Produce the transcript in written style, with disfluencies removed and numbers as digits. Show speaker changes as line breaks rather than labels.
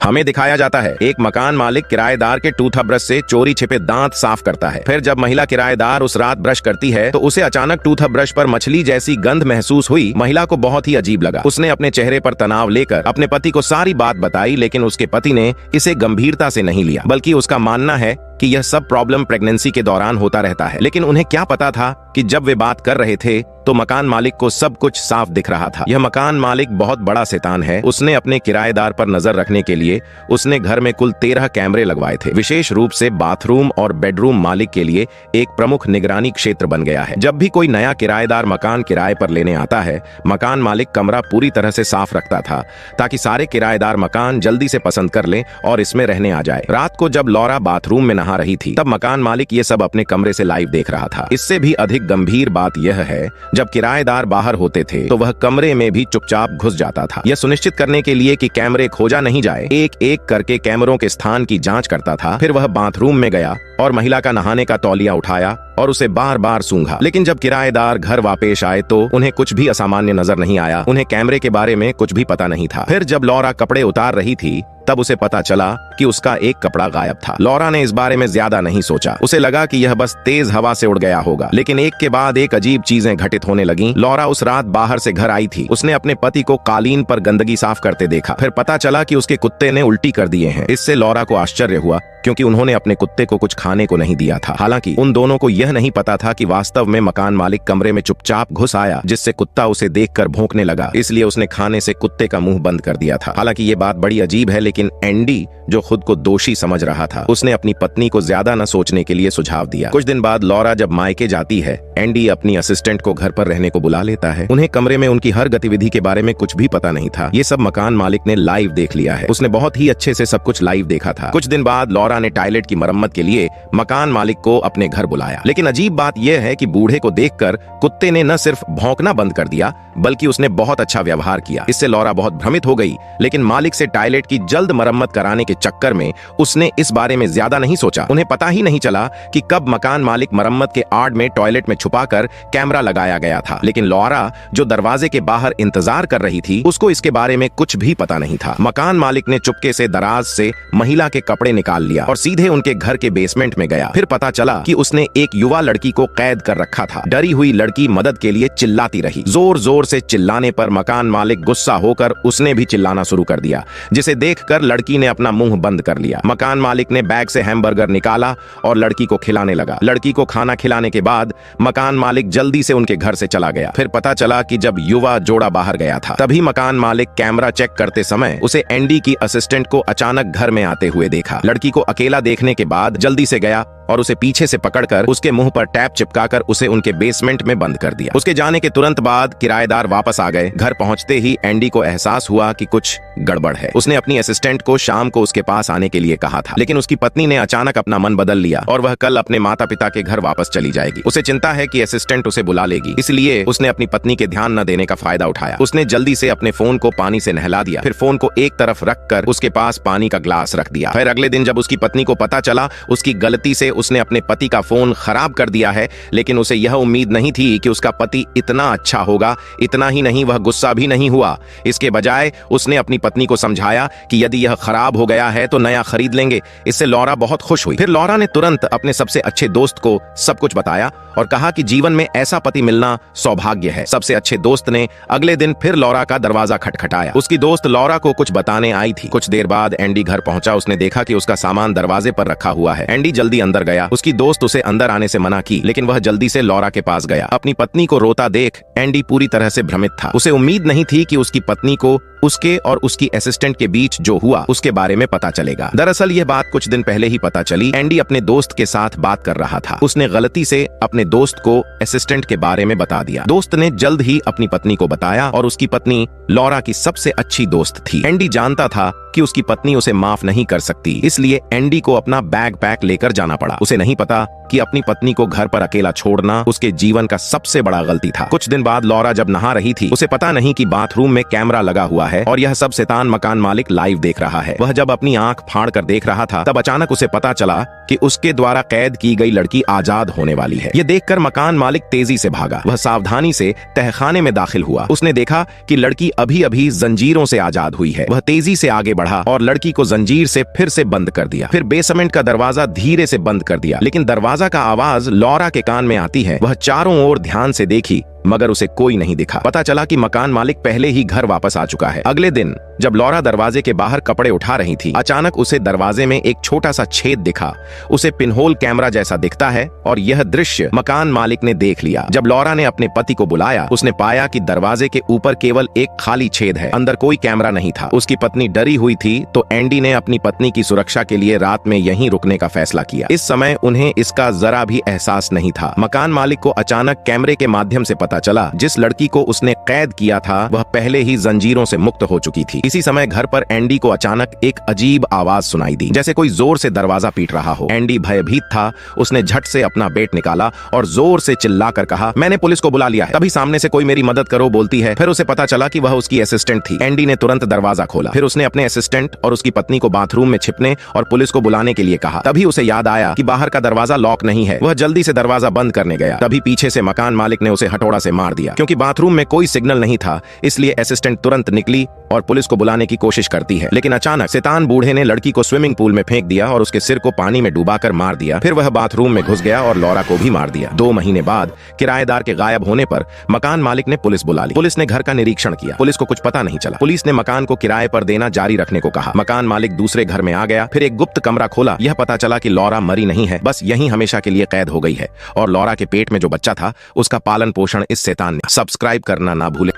हमें दिखाया जाता है एक मकान मालिक किराएदार के टूथब्रश से चोरी छिपे दांत साफ करता है। फिर जब महिला किराएदार उस रात ब्रश करती है तो उसे अचानक टूथब्रश पर मछली जैसी गंध महसूस हुई। महिला को बहुत ही अजीब लगा। उसने अपने चेहरे पर तनाव लेकर अपने पति को सारी बात बताई, लेकिन उसके पति ने इसे गंभीरता से नहीं लिया, बल्कि उसका मानना है कि यह सब प्रॉब्लम प्रेगनेंसी के दौरान होता रहता है। लेकिन उन्हें क्या पता था कि जब वे बात कर रहे थे तो मकान मालिक को सब कुछ साफ दिख रहा था। यह मकान मालिक बहुत बड़ा शैतान है। उसने अपने किराएदार पर नजर रखने के लिए उसने घर में कुल 13 कैमरे लगवाए थे। विशेष रूप से बाथरूम और बेडरूम मालिक के लिए एक प्रमुख निगरानी क्षेत्र बन गया है। जब भी कोई नया किराएदार मकान किराए पर लेने आता है, मकान मालिक कमरा पूरी तरह से साफ रखता था ताकि सारे किराएदार मकान जल्दी से पसंद कर लें और इसमें रहने आ जाए। रात को जब लॉरा बाथरूम में नहा रही थी तब मकान मालिक ये सब अपने कमरे से लाइव देख रहा था। इससे भी अधिक गंभीर बात यह है, जब किराएदार बाहर होते थे तो वह कमरे में भी चुपचाप घुस जाता था। यह सुनिश्चित करने के लिए कि कैमरे खोजा नहीं जाए, एक एक करके कैमरों के स्थान की जांच करता था। फिर वह बाथरूम में गया और महिला का नहाने का तौलिया उठाया और उसे बार बार सूंघा। लेकिन जब किराएदार घर वापस आए तो उन्हें कुछ भी असामान्य नजर नहीं आया। उन्हें कैमरे के बारे में कुछ भी पता नहीं था। फिर जब लॉरा कपड़े उतार रही थी तब उसे पता चला कि उसका एक कपड़ा गायब था। लॉरा ने इस बारे में ज्यादा नहीं सोचा। उसे लगा कि यह बस तेज हवा से उड़ गया होगा, लेकिन एक के बाद एक अजीब चीजें घटित होने लगीं। लॉरा उस रात बाहर से घर आई थी। उसने अपने पति को कालीन पर गंदगी साफ करते देखा। फिर पता चला कि उसके कुत्ते ने उल्टी कर दिए हैं। इससे लॉरा को आश्चर्य हुआ क्योंकि उन्होंने अपने कुत्ते को कुछ खाने को नहीं दिया था। हालांकि उन दोनों को यह नहीं पता था कि वास्तव में मकान मालिक कमरे में चुपचाप घुस आया, जिससे कुत्ता उसे देखकर भौंकने लगा। इसलिए उसने खाने से कुत्ते का मुंह बंद कर दिया था। हालांकि ये बात बड़ी अजीब है, लेकिन एंडी जो खुद को दोषी समझ रहा था, उसने अपनी पत्नी को ज्यादा न सोचने के लिए सुझाव दिया। कुछ दिन बाद लॉरा जब मायके जाती है, एंडी अपनी असिस्टेंट को घर पर रहने को बुला लेता है। उन्हें कमरे में उनकी हर गतिविधि के बारे में कुछ भी पता नहीं था। ये सब मकान मालिक ने लाइव देख लिया है। उसने बहुत ही अच्छे से सब कुछ लाइव देखा था। कुछ दिन बाद लॉरा ने टॉयलेट की मरम्मत के लिए मकान मालिक को अपने घर बुलाया। लेकिन अजीब बात यह है कि बूढ़े को देखकर कुत्ते ने न सिर्फ भौंकना बंद कर दिया, बल्कि उसने बहुत अच्छा व्यवहार किया। इससे लॉरा बहुत भ्रमित हो गई, लेकिन मालिक से टॉयलेट की जल्द मरम्मत कराने के चक्कर में उसने इस बारे में ज्यादा नहीं सोचा। उन्हें पता ही नहीं चला कि कब मकान मालिक मरम्मत के आड़ में टॉयलेट में छुपाकर कैमरा लगाया गया था। लेकिन लॉरा जो दरवाजे के बाहर इंतजार कर रही थी, उसको इसके बारे में कुछ भी पता नहीं था। मकान मालिक ने चुपके से दराज से महिला के कपड़े निकाल लिया और सीधे उनके घर के बेसमेंट में गया। फिर पता चला कि उसने एक युवा लड़की को कैद कर रखा था। डरी हुई लड़की मदद के लिए चिल्लाती रही। जोर जोर से चिल्लाने पर मकान मालिक गुस्सा होकर उसने भी चिल्लाना शुरू कर दिया, जिसे देखकर लड़की ने अपना मुंह बंद कर लिया। मकान मालिक ने बैग से हैमबर्गर निकाला और लड़की को खिलाने लगा। लड़की को खाना खिलाने के बाद मकान मालिक जल्दी से उनके घर से चला गया। फिर पता चला कि जब युवा जोड़ा बाहर गया था, तभी मकान मालिक कैमरा चेक करते समय उसे एंडी की असिस्टेंट को अचानक घर में आते हुए देखा। लड़की को अकेला देखने के बाद जल्दी से गया और उसे पीछे से पकड़कर उसके मुंह पर टैप चिपकाकर उसे उनके बेसमेंट में बंद कर दिया। उसके जाने के तुरंत बाद किराएदार वापस आ गए। घर पहुंचते ही एंडी को एहसास हुआ कि कुछ गड़बड़ है। उसने अपनी असिस्टेंट को शाम को उसके पास आने के लिए कहा था, लेकिन उसकी पत्नी ने अचानक अपना मन बदल लिया और वह कल अपने माता पिता के घर वापस चली जाएगी। उसे चिंता है कि असिस्टेंट उसे बुला लेगी, इसलिए उसने अपनी पत्नी के ध्यान न देने का फायदा उठाया। उसने जल्दी से अपने फोन को पानी से नहला दिया, फिर फोन को एक तरफ रखकर उसके पास पानी का ग्लास रख दिया। फिर अगले दिन जब उसकी पत्नी को पता चला उसकी गलती से उसने अपने पति का फोन खराब कर दिया है, लेकिन उसे यह उम्मीद नहीं थी कि उसका पति इतना अच्छा होगा। इतना ही नहीं, वह गुस्सा भी नहीं हुआ। इसके बजाय उसने अपनी पत्नी को समझाया कि यदि यह खराब हो गया है तो नया खरीद लेंगे। इससे लॉरा बहुत खुश हुई। फिर लॉरा ने तुरंत अपने सबसे अच्छे दोस्त को सब कुछ बताया और कहा कि जीवन में ऐसा पति मिलना सौभाग्य है। सबसे अच्छे दोस्त ने अगले दिन फिर लॉरा का दरवाजा खटखटाया। उसकी दोस्त लॉरा को कुछ बताने आई थी। कुछ देर बाद एंडी घर पहुंचा। उसने देखा कि उसका सामान दरवाजे पर रखा हुआ है। एंडी जल्दी अंदर गया। उसकी दोस्त उसे अंदर आने से मना की, लेकिन वह जल्दी से लॉरा के पास गया। अपनी पत्नी को रोता देख एंडी पूरी तरह से भ्रमित था। उसे उम्मीद नहीं थी कि उसकी पत्नी को उसके और उसकी असिस्टेंट के बीच जो हुआ उसके बारे में पता चलेगा। दरअसल यह बात कुछ दिन पहले ही पता चली। एंडी अपने दोस्त के साथ बात कर रहा था। उसने गलती से अपने दोस्त को असिस्टेंट के बारे में बता दिया। दोस्त ने जल्द ही अपनी पत्नी को बताया और उसकी पत्नी लॉरा की सबसे अच्छी दोस्त थी। एंडी जानता था कि उसकी पत्नी उसे माफ नहीं कर सकती, इसलिए एंडी को अपना बैग पैक लेकर जाना पड़ा। उसे नहीं पता कि अपनी पत्नी को घर पर अकेला छोड़ना उसके जीवन का सबसे बड़ा गलती था। कुछ दिन बाद लॉरा जब नहा रही थी, उसे पता नहीं कि बाथरूम में कैमरा लगा हुआ है और यह सब शैतान मकान मालिक लाइव देख रहा है। वह जब अपनी आंख फाड़ कर देख रहा था, तब अचानक उसे पता चला कि उसके द्वारा कैद की गई लड़की आजाद होने वाली है। ये देखकर मकान मालिक तेजी से भागा। वह सावधानी से तहखाने में दाखिल हुआ। उसने देखा कि लड़की अभी अभी जंजीरों से आजाद हुई है। वह तेजी से आगे बढ़ा और लड़की को जंजीर से फिर से बंद कर दिया। फिर बेसमेंट का दरवाजा धीरे से बंद कर दिया, लेकिन दरवाजा का आवाज लौरा के कान में आती है। वह चारों ओर ध्यान से देखी मगर उसे कोई नहीं दिखा। पता चला कि मकान मालिक पहले ही घर वापस आ चुका है। अगले दिन जब लौरा दरवाजे के बाहर कपड़े उठा रही थी, अचानक उसे दरवाजे में एक छोटा सा छेद दिखा। उसे पिनहोल कैमरा जैसा दिखता है और यह दृश्य मकान मालिक ने देख लिया। जब लौरा ने अपने पति को बुलाया, उसने पाया कि दरवाजे के ऊपर केवल एक खाली छेद है, अंदर कोई कैमरा नहीं था। उसकी पत्नी डरी हुई थी, तो एंडी ने अपनी पत्नी की सुरक्षा के लिए रात में यहीं रुकने का फैसला किया। इस समय उन्हें इसका जरा भी एहसास नहीं था। मकान मालिक को अचानक कैमरे के माध्यम से पता चला जिस लड़की को उसने कैद किया था वह पहले ही जंजीरों से मुक्त हो चुकी थी। इसी समय घर पर एंडी को अचानक एक अजीब आवाज सुनाई दी, जैसे कोई जोर से दरवाजा पीट रहा हो। एंडी भयभीत था। उसने झट से अपना बेट निकाला और जोर से चिल्लाकर कहा, मैंने पुलिस को बुला लिया है। तभी सामने से कोई मेरी मदद करो बोलती है। फिर उसे पता चला कि वह उसकी असिस्टेंट थी। एंडी ने तुरंत दरवाजा खोला। फिर उसने अपने असिस्टेंट और उसकी पत्नी को बाथरूम में छिपने और पुलिस को बुलाने के लिए कहा। तभी उसे याद आया कि बाहर का दरवाजा लॉक नहीं है। वह जल्दी से दरवाजा बंद करने गया। तभी पीछे से मकान मालिक ने उसे हथौड़ा से मार दिया। क्योंकि बाथरूम में कोई सिग्नल नहीं था, इसलिए असिस्टेंट तुरंत निकली और पुलिस को बुलाने की कोशिश करती है। लेकिन अचानक शैतान बूढ़े ने लड़की को स्विमिंग पूल में फेंक दिया और उसके सिर को पानी में डुबाकर मार दिया। फिर वह बाथरूम में घुस गया और लौरा को भी मार दिया। 2 महीने बाद किराएदार के गायब होने पर मकान मालिक ने पुलिस बुला ली। पुलिस ने घर का निरीक्षण किया। पुलिस को कुछ पता नहीं चला। पुलिस ने मकान को किराए पर देना जारी रखने को कहा। मकान मालिक दूसरे घर में आ गया। फिर एक गुप्त कमरा खोला। यह पता चला कि लौरा मरी नहीं है, बस यहीं हमेशा के लिए कैद हो गई है और लौरा के पेट में जो बच्चा था उसका पालन पोषण इस शैतान ने। सब्सक्राइब करना ना भूलें।